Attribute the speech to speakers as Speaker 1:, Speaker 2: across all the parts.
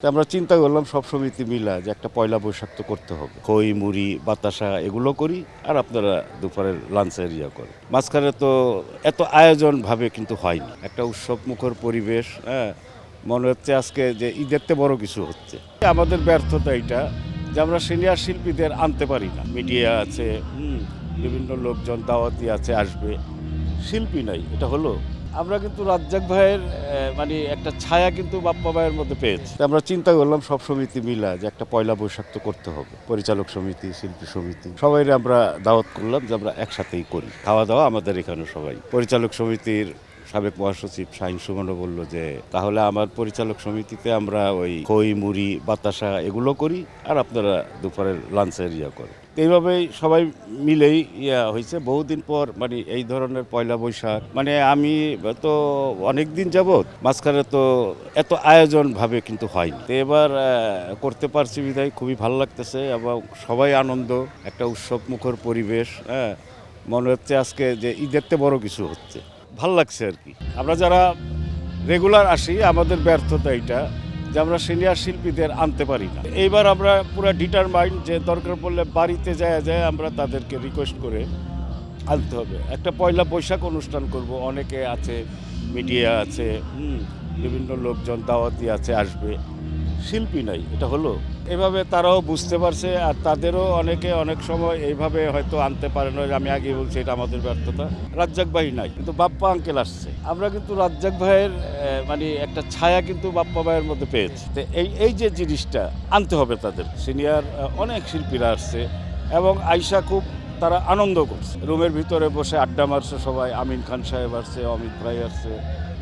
Speaker 1: তো আমরা চিন্তা করলাম সব সমিতি মিলা যে একটা পয়লা বৈশাখ তো করতে হবে, খই মুড়ি বাতাসা এগুলো করি আর আপনারা দুপুরের লাঞ্চের করেন। মাঝখানে তো এত আয়োজন ভাবে কিন্তু হয়নি, একটা উৎসব মুখর পরিবেশ। হ্যাঁ, মনে হচ্ছে আজকে যে ঈদেরতে বড় কিছু হচ্ছে। আমাদের ব্যর্থতা এটা যে আমরা সিনিয়র শিল্পীদের আনতে পারি না। মিডিয়া আছে, বিভিন্ন লোকজন দাওয়াতি আছে, আসবে, শিল্পী নাই, এটা হলো। আমরা কিন্তু রাজ্জাক ভাইয়ের মানে একটা ছায়া কিন্তু বাপ্পা ভাইয়ের মধ্যে পেয়েছি। আমরা চিন্তা করলাম সব সমিতি মিলা যে একটা পয়লা বৈশাখ তো করতে হবে, পরিচালক সমিতি, শিল্পী সমিতি সবাই আমরা দাওয়াত করলাম যে আমরা একসাথেই করি। খাওয়া দাওয়া আমাদের এখানে সবাই। পরিচালক সমিতির সাবেক মহাসচিব শাহিন সুমনও বলল যে তাহলে আমার পরিচালক সমিতিতে আমরা ওই খই মুড়ি বাতাসা এগুলো করি আর আপনারা দুপুরের লাঞ্চের করেন। এইভাবেই সবাই মিলেই হয়েছে। বহুদিন পর মানে এই ধরনের পয়লা বৈশাখ, মানে আমি তো অনেক দিন যাবৎ মাঝখানে তো এত আয়োজন ভাবে কিন্তু হয়নি। তো এবার করতে পারছি বিধায় খুবই ভালো লাগতেছে এবং সবাই আনন্দ, একটা উৎসব মুখর পরিবেশ। হ্যাঁ, মনে হচ্ছে আজকে যে ঈদেরতে বড় কিছু হচ্ছে, ভাল লাগছে আর কি। আমরা যারা রেগুলার আসি আমাদের ব্যর্থতা এটা যে আমরা সিনিয়র শিল্পীদের আনতে পারি না। এইবার আমরা পুরো ডিটারমাইন্ড যে দরকার পড়লে বাড়িতে যায় আমরা তাদেরকে রিকোয়েস্ট করে আনতে হবে। একটা পয়লা বৈশাখ অনুষ্ঠান করব, অনেকে আছে, মিডিয়া আছে, বিভিন্ন লোকজন দাওয়াতি আছে, আসবে, শিল্পী নাই, এটা হলো। এভাবে তারাও বুঝতে পারছে আর তাদেরও অনেকে অনেক সময় এইভাবে হয়তো আনতে পারে না। আমি আগে বলছি এটা আমাদের ব্যর্থতা। রাজ্জাক ভাই নাই কিন্তু বাপ্পা আঙ্কেল আসছে। আমরা কিন্তু রাজ্জাক ভাইয়ের মানে একটা ছায়া কিন্তু বাপ্পা ভাইয়ের মধ্যে পেয়েছি। তো এই যে জিনিসটা আনতে হবে তাদের। সিনিয়র অনেক শিল্পীরা আসছে এবং আইসা খুব তারা আনন্দ করছে, রুমের ভিতরে বসে আড্ডা মারছে সবাই। আমিন খান সাহেব আসছে, অমিত ভাই আসছে,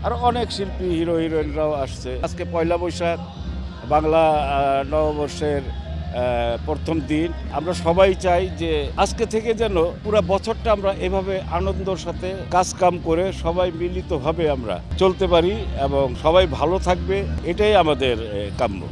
Speaker 1: আর অনেক শিল্পী হিরো হিরোইনরাও আসছে। আজকে পয়লা বৈশাখ, বাংলা নববর্ষের প্রথম দিন। আমরা সবাই চাই যে আজকে থেকে যেন পুরো বছরটা আমরা এভাবে আনন্দের সাথে কাজ কাম করে সবাই মিলিতভাবে আমরা চলতে পারি এবং সবাই ভালো থাকবে, এটাই আমাদের কাম্য।